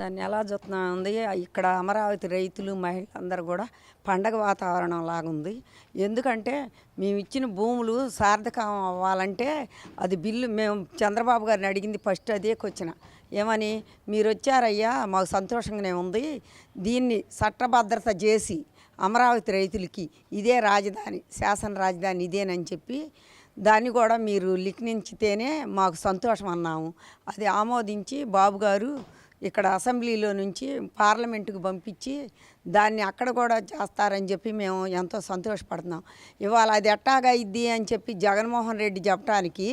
దాన్ని ఎలా చూస్తున్నా ఉంది ఇక్కడ అమరావతి రైతులు మహిళలందరూ కూడా పండగ వాతావరణం లాగుంది. ఎందుకంటే మేము ఇచ్చిన భూములు సార్థకం అవ్వాలంటే అది బిల్లు మేము చంద్రబాబు గారిని అడిగింది ఫస్ట్ అదే క్వశ్చన్. ఏమని, మీరు వచ్చారయ్యా మాకు సంతోషంగానే ఉంది, దీన్ని చట్టభద్రత చేసి అమరావతి రైతులకి ఇదే రాజధాని, శాసన రాజధాని ఇదేనని చెప్పి దాన్ని కూడా మీరు లిఖించితేనే మాకు సంతోషం అన్నాము. అది ఆమోదించి బాబు గారు ఇక్కడ అసెంబ్లీలో నుంచి పార్లమెంటుకు పంపించి దాన్ని అక్కడ కూడా చేస్తారని చెప్పి మేము ఎంతో సంతోషపడుతున్నాం. ఇవాళ అది ఎట్టాగా ఇద్ది అని చెప్పి జగన్మోహన్ రెడ్డి చెప్పడానికి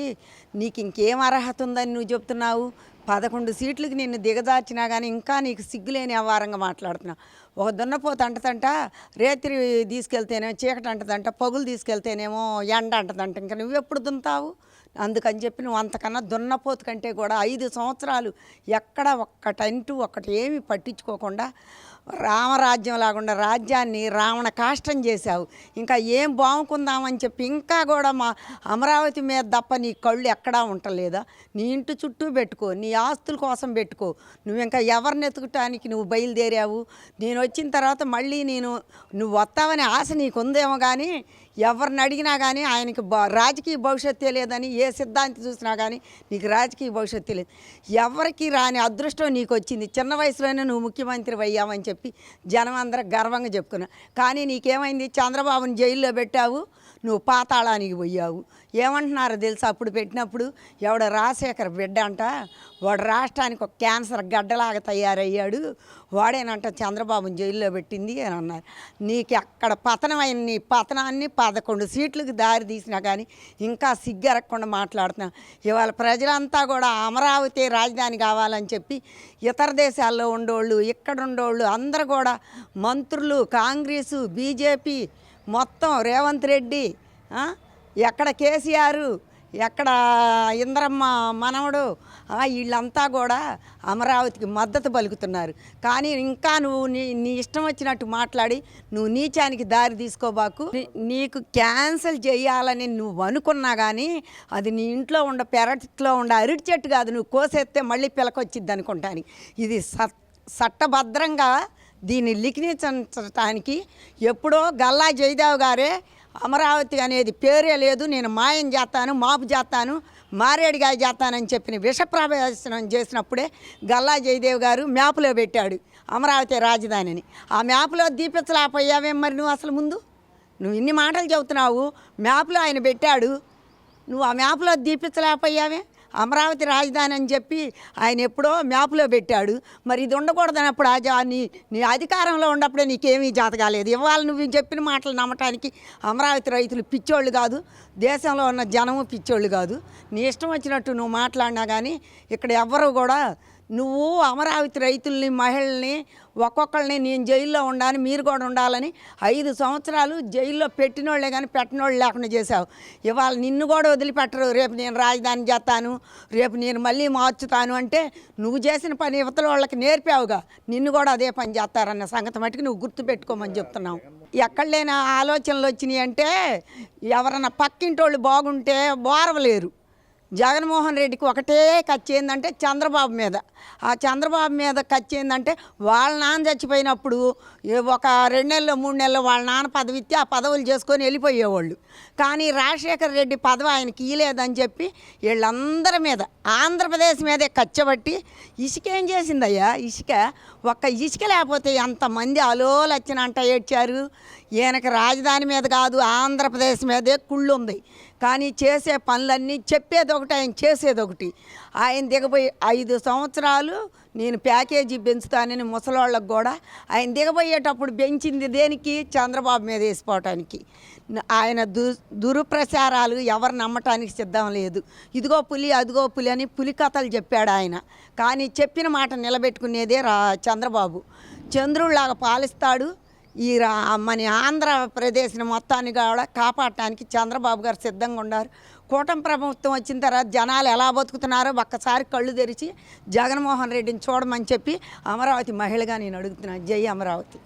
నీకు ఇంకేం అర్హత ఉందని నువ్వు చెప్తున్నావు? 11 సీట్లకి నిన్ను దిగజార్చినా కానీ ఇంకా నీకు సిగ్గులేని అవారంగా మాట్లాడుతున్నావు. ఒక దున్నపోత అంటదంట, రేత్రి తీసుకెళ్తేనేమో చీకటి అంటదంట, పగులు తీసుకెళ్తేనేమో ఎండ అంటదంట. ఇంకా నువ్వెప్పుడు దున్నుతావు? అందుకని చెప్పి నువ్వు అంతకన్నా దున్నపోతు కంటే కూడా 5 సంవత్సరాలు ఎక్కడ ఒక్కటంటూ ఒక్కటి ఏమి పట్టించుకోకుండా రామరాజ్యం లాగుండా రాజ్యాన్ని రావణ కాష్టం చేశావు. ఇంకా ఏం బాగుంకుందామని చెప్పి ఇంకా కూడా మా అమరావతి మీద తప్ప నీ కళ్ళు ఎక్కడా ఉండలేదా? నీ ఇంటి చుట్టూ పెట్టుకో, నీ ఆస్తుల కోసం పెట్టుకో. నువ్వు ఇంకా ఎవరిని ఎత్తుకటానికి నువ్వు బయలుదేరావు? నేను వచ్చిన తర్వాత మళ్ళీ నువ్వు వస్తావని ఆశ నీకు ఉందేమో కానీ ఎవరిని అడిగినా కానీ ఆయనకి రాజకీయ భవిష్యత్తు లేదని ఏ సిద్ధాంతి చూసినా కానీ నీకు రాజకీయ భవిష్యత్తు లేదు. ఎవరికి రాని అదృష్టం నీకు వచ్చింది. చిన్న వయసులోనే నువ్వు ముఖ్యమంత్రి అయ్యావని చెప్పి జనం అందరూ గర్వంగా చెప్పుకున్నా. కానీ నీకేమైంది? చంద్రబాబుని జైల్లో పెట్టావు, నువ్వు పాతాళానికి పోయావు. ఏమంటున్నారో తెలుసా? అప్పుడు పెట్టినప్పుడు ఎవడ రాజశేఖర్ బిడ్డ అంట, వాడు రాష్ట్రానికి ఒక క్యాన్సర్ గడ్డలాగా తయారయ్యాడు, వాడేనంట చంద్రబాబుని జైల్లో పెట్టింది అని అన్నారు. నీకు అక్కడ పతనమైన నీ పతనాన్ని 11 సీట్లకు దారి తీసినా కానీ ఇంకా సిగ్గెరగకుండా మాట్లాడుతున్నాం. ఇవాళ ప్రజలంతా కూడా అమరావతి రాజధాని కావాలని చెప్పి ఇతర దేశాల్లో ఉండేవాళ్ళు, ఇక్కడ ఉండేవాళ్ళు అందరూ కూడా మంత్రులు, కాంగ్రెసు, బీజేపీ, మొత్తం రేవంత్ రెడ్డి, ఎక్కడ కేసీఆర్, ఎక్కడ ఇంద్రమ్మ మనవడు, వీళ్ళంతా కూడా అమరావతికి మద్దతు పలుకుతున్నారు. కానీ ఇంకా నువ్వు నీ ఇష్టం వచ్చినట్టు మాట్లాడి నువ్వు నీచానికి దారి తీసుకోబాకు. నీకు క్యాన్సిల్ చేయాలని నువ్వు అనుకున్నా కానీ అది నీ ఇంట్లో పెరట్లో అరటి చెట్టు కాదు, నువ్వు కోసేస్తే మళ్ళీ పిలకొచ్చిద్ది అనుకుంటాను. ఇది చట్టభద్రంగా దీన్ని లిఖించడానికి ఎప్పుడో గల్లా జయదేవ్ గారే అమరావతి అనేది పేరే లేదు, నేను మాయం చేస్తాను, మాపు చేస్తాను, మారేడుగాయ చేస్తానని చెప్పిన విషప్రవేశనం చేసినప్పుడే గల్లా జయదేవ్ గారు మ్యాప్లో పెట్టాడు అమరావతి రాజధానిని. ఆ మ్యాప్లో దీపించలేకపోయావేం మరి నువ్వు? అసలు ముందు నువ్వు ఇన్ని మాటలు చెబుతున్నావు, మ్యాప్లో ఆయన పెట్టాడు, నువ్వు ఆ మ్యాప్లో దీపించలేకపోయావే? అమరావతి రాజధాని అని చెప్పి ఆయన ఎప్పుడో మ్యాప్లో పెట్టాడు. మరి ఇది ఉండకూడదన్నప్పుడు నీ అధికారంలో ఉన్నప్పుడే నీకేమీ జాత కాలేదు. ఇవాళ నువ్వు చెప్పిన మాటలు నమ్మటానికి అమరావతి రైతులు పిచ్చోళ్ళు కాదు, దేశంలో ఉన్న జనము పిచ్చోళ్ళు కాదు. నీ ఇష్టం వచ్చినట్టు నువ్వు మాట్లాడినా కానీ ఇక్కడ ఎవ్వరూ కూడా నువ్వు అమరావతి రైతుల్ని, మహిళల్ని ఒక్కొక్కరిని నేను జైల్లో ఉండాలని, మీరు కూడా ఉండాలని 5 సంవత్సరాలు జైల్లో పెట్టినోళ్లే కానీ పెట్టినోళ్ళు లేకుండా చేశావు. ఇవాళ నిన్ను కూడా వదిలిపెట్టరు. రేపు నేను రాజధాని చేస్తాను, రేపు నేను మళ్ళీ మార్చుతాను అంటే నువ్వు చేసిన పని యువతల వాళ్ళకి నేర్పావుగా, నిన్ను కూడా అదే పని చేస్తారన్న సంగతి మటుకు నువ్వు గుర్తుపెట్టుకోమని చెప్తున్నావు. ఎక్కడ లేని ఆలోచనలు వచ్చినాయి అంటే ఎవరన్నా పక్కింటోళ్ళు బాగుంటే బోరవలేరు. జగన్మోహన్ రెడ్డికి ఒకటే ఖర్చు ఏంటంటే చంద్రబాబు మీద. ఆ చంద్రబాబు మీద ఖర్చు ఏంటంటే వాళ్ళ నాన్న చచ్చిపోయినప్పుడు ఒక 2 నెలలు 3 నెలలు వాళ్ళ నాన్న పదవి ఇస్తే ఆ పదవులు చేసుకొని వెళ్ళిపోయేవాళ్ళు. కానీ రాజశేఖర రెడ్డి పదవి ఆయనకి ఇయ్యలేదని చెప్పి వీళ్ళందరి మీద ఆంధ్రప్రదేశ్ మీదే ఖర్చుబట్టి ఇసుక ఏం చేసిందయ్యా? ఒక్క ఇసుక లేకపోతే ఎంతమంది అలోలచ్చినంట ఏడ్చారు. ఈయనకి రాజధాని మీద కాదు ఆంధ్రప్రదేశ్ మీదే కుళ్ళు ఉంది. కానీ చేసే పనులన్నీ చెప్పేది ఒకటి, ఆయన చేసేది ఒకటి. ఆయన దిగబోయి 5 సంవత్సరాలు నేను ప్యాకేజీ పెంచుతానని ముసలోళ్ళకు కూడా ఆయన దిగబోయేటప్పుడు పెంచింది దేనికి? చంద్రబాబు మీద వేసిపోవటానికి. ఆయన దురుప్రచారాలు ఎవరు నమ్మటానికి సిద్ధం లేదు. ఇదిగో పులి అదిగో పులి అని పులి కథలు చెప్పాడు ఆయన. కానీ చెప్పిన మాట నిలబెట్టుకునేదే చంద్రబాబు. చంద్రుడిలాగా పాలిస్తాడు. మన ఆంధ్రప్రదేశ్ని మొత్తాన్ని కూడా కాపాడటానికి చంద్రబాబు గారు సిద్ధంగా ఉన్నారు. కూటమి ప్రభుత్వం వచ్చిన తర్వాత జనాలు ఎలా బతుకుతున్నారో ఒక్కసారి కళ్ళు తెరిచి జగన్మోహన్ రెడ్డిని చూడమని చెప్పి అమరావతి మహిళగా నేను అడుగుతున్నాను. జై అమరావతి.